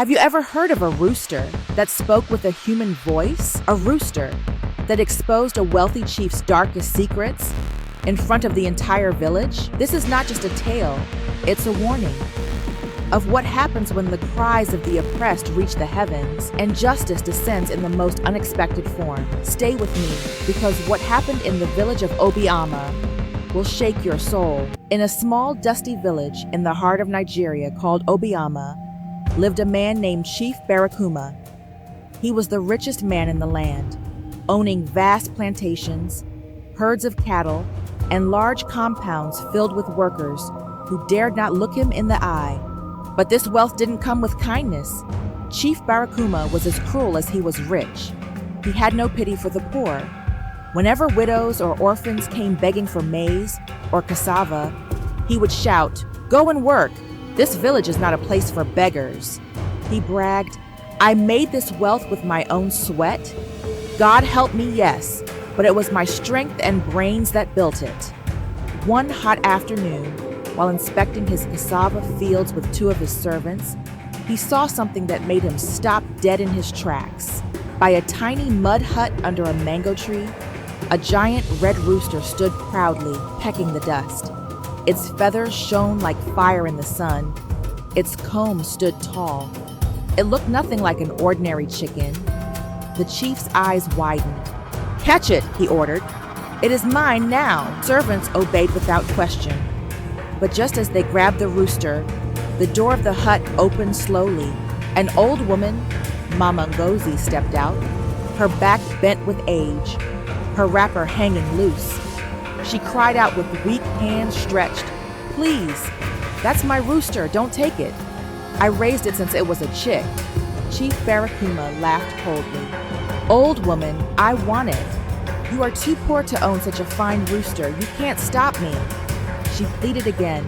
Have you ever heard of a rooster that spoke with a human voice? A rooster that exposed a wealthy chief's darkest secrets in front of the entire village? This is not just a tale, it's a warning of what happens when the cries of the oppressed reach the heavens and justice descends in the most unexpected form. Stay with me, because what happened in the village of Obiama will shake your soul. In a small, dusty village in the heart of Nigeria called Obiama lived a man named Chief Barakuma. He was the richest man in the land, owning vast plantations, herds of cattle, and large compounds filled with workers who dared not look him in the eye. But this wealth didn't come with kindness. Chief Barakuma was as cruel as he was rich. He had no pity for the poor. Whenever widows or orphans came begging for maize or cassava, he would shout, "Go and work! This village is not a place for beggars." He bragged, "I made this wealth with my own sweat. God help me, yes, but it was my strength and brains that built it." One hot afternoon, while inspecting his cassava fields with two of his servants, he saw something that made him stop dead in his tracks. By a tiny mud hut under a mango tree, a giant red rooster stood proudly, pecking the dust. Its feathers shone like fire in the sun. Its comb stood tall. It looked nothing like an ordinary chicken. The chief's eyes widened. "Catch it," he ordered. "It is mine now." Servants obeyed without question. But just as they grabbed the rooster, the door of the hut opened slowly. An old woman, Mama Ngozi, stepped out, her back bent with age, her wrapper hanging loose. She cried out with weak hands stretched, "Please, that's my rooster, don't take it. I raised it since it was a chick." Chief Barakuma laughed coldly. "Old woman, I want it. You are too poor to own such a fine rooster. You can't stop me." She pleaded again,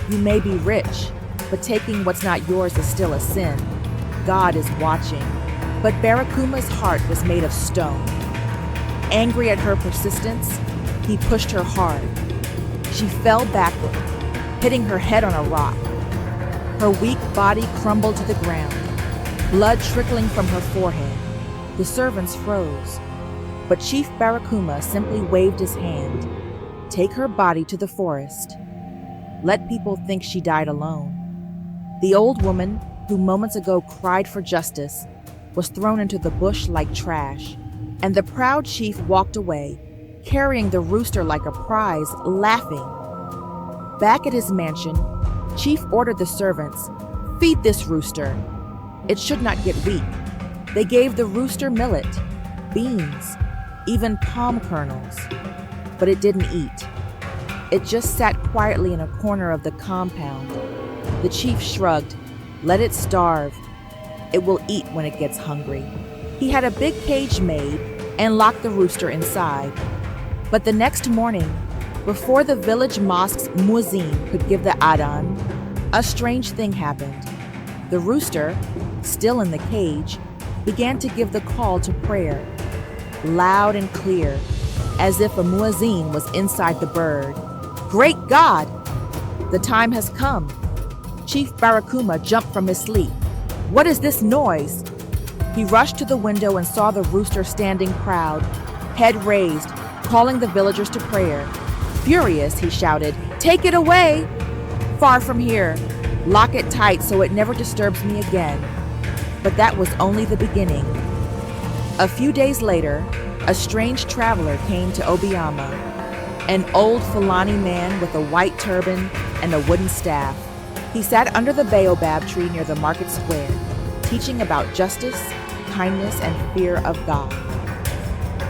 "You may be rich, but taking what's not yours is still a sin. God is watching." But Barakuma's heart was made of stone. Angry at her persistence, he pushed her hard. She fell backward, hitting her head on a rock. Her weak body crumbled to the ground, blood trickling from her forehead. The servants froze, but Chief Barakuma simply waved his hand. "Take her body to the forest. Let people think she died alone." The old woman, who moments ago cried for justice, was thrown into the bush like trash, and the proud chief walked away, carrying the rooster like a prize, laughing. Back at his mansion, Chief ordered the servants, "Feed this rooster. It should not get weak." They gave the rooster millet, beans, even palm kernels. But it didn't eat. It just sat quietly in a corner of the compound. The chief shrugged. "Let it starve. It will eat when it gets hungry." He had a big cage made and locked the rooster inside. But the next morning, before the village mosque's muezzin could give the adhan, a strange thing happened. The rooster, still in the cage, began to give the call to prayer, loud and clear, as if a muezzin was inside the bird. "Great God! The time has come." Chief Barakuma jumped from his sleep. "What is this noise?" He rushed to the window and saw the rooster standing proud, head raised, calling the villagers to prayer. Furious, he shouted, "Take it away! Far from here. Lock it tight so it never disturbs me again." But that was only the beginning. A few days later, a strange traveler came to Obiama, an old Fulani man with a white turban and a wooden staff. He sat under the baobab tree near the market square, teaching about justice, kindness, and fear of God.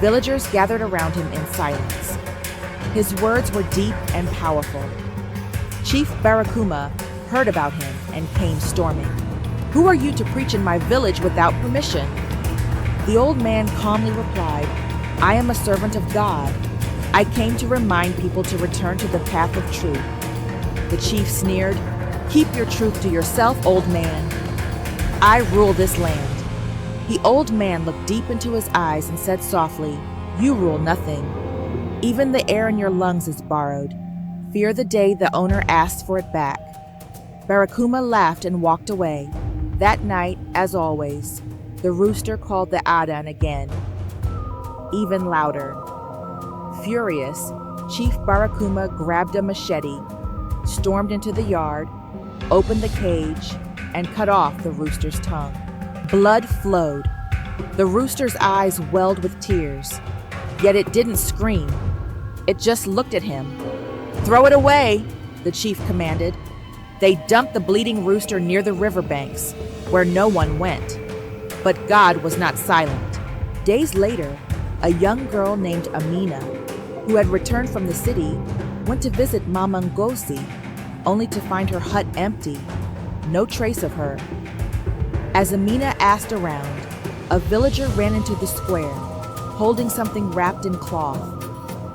Villagers gathered around him in silence. His words were deep and powerful. Chief Barakuma heard about him and came storming. "Who are you to preach in my village without permission?" The old man calmly replied, "I am a servant of God. I came to remind people to return to the path of truth." The chief sneered, "Keep your truth to yourself, old man. I rule this land." The old man looked deep into his eyes and said softly, "You rule nothing. Even the air in your lungs is borrowed. Fear the day the owner asks for it back." Barakuma laughed and walked away. That night, as always, the rooster called the Adan again, even louder. Furious, Chief Barakuma grabbed a machete, stormed into the yard, opened the cage, and cut off the rooster's tongue. Blood flowed. The rooster's eyes welled with tears, yet it didn't scream. It just looked at him. "Throw it away," the chief commanded. They dumped the bleeding rooster near the riverbanks, where no one went. But God was not silent. Days later, a young girl named Amina, who had returned from the city, went to visit Mama Ngozi, only to find her hut empty, no trace of her. As Amina asked around, a villager ran into the square, holding something wrapped in cloth.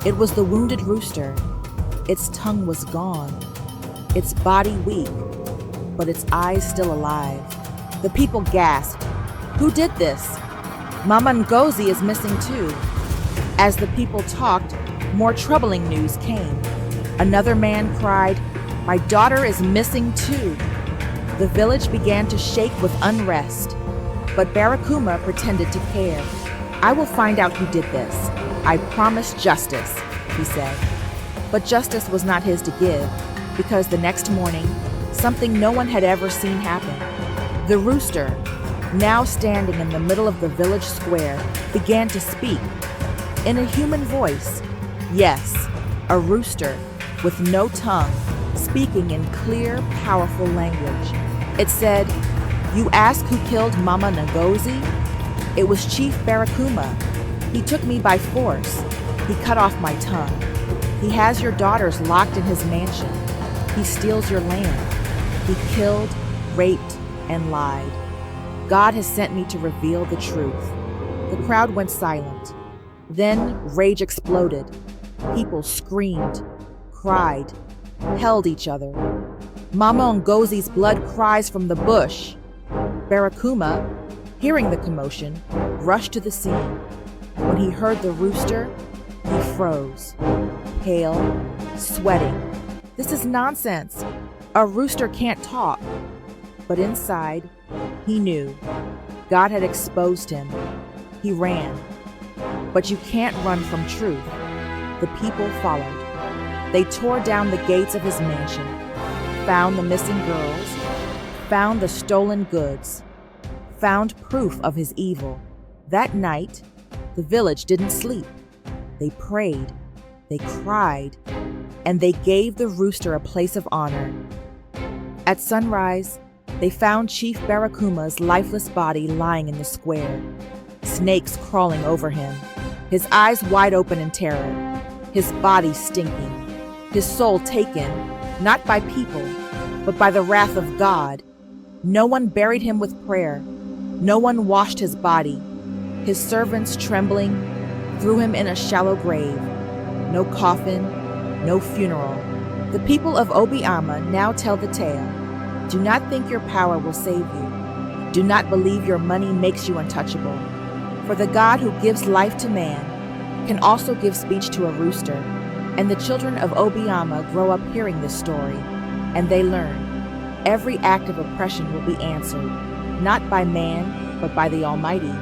It was the wounded rooster. Its tongue was gone, its body weak, but its eyes still alive. The people gasped, "Who did this? Mama Ngozi is missing too." As the people talked, more troubling news came. Another man cried, "My daughter is missing too." The village began to shake with unrest, but Barakuma pretended to care. "I will find out who did this. I promise justice," he said. But justice was not his to give, because the next morning, something no one had ever seen happen. The rooster, now standing in the middle of the village square, began to speak. In a human voice. Yes, a rooster with no tongue, speaking in clear, powerful language. It said, "You ask who killed Mama Ngozi? It was Chief Barakuma. He took me by force. He cut off my tongue. He has your daughters locked in his mansion. He steals your land. He killed, raped, and lied. God has sent me to reveal the truth." The crowd went silent. Then rage exploded. People screamed, cried, held each other. Mama Ngozi's blood cries from the bush. Barakuma, hearing the commotion, rushed to the scene. When he heard the rooster, he froze, pale, sweating. This is nonsense. A rooster can't talk. But inside, he knew. God had exposed him. He ran. But you can't run from truth. The people followed. They tore down the gates of his mansion, found the missing girls, found the stolen goods, found proof of his evil. That night, the village didn't sleep. They prayed, they cried, and they gave the rooster a place of honor. At sunrise, they found Chief Barakuma's lifeless body lying in the square, snakes crawling over him, his eyes wide open in terror, his body stinking, his soul taken, not by people, but by the wrath of God. No one buried him with prayer. No one washed his body. His servants, trembling, threw him in a shallow grave. No coffin, no funeral. The people of Obiama now tell the tale. Do not think your power will save you. Do not believe your money makes you untouchable. For the God who gives life to man can also give speech to a rooster. And the children of Obiama grow up hearing this story, and they learn. Every act of oppression will be answered, not by man, but by the Almighty.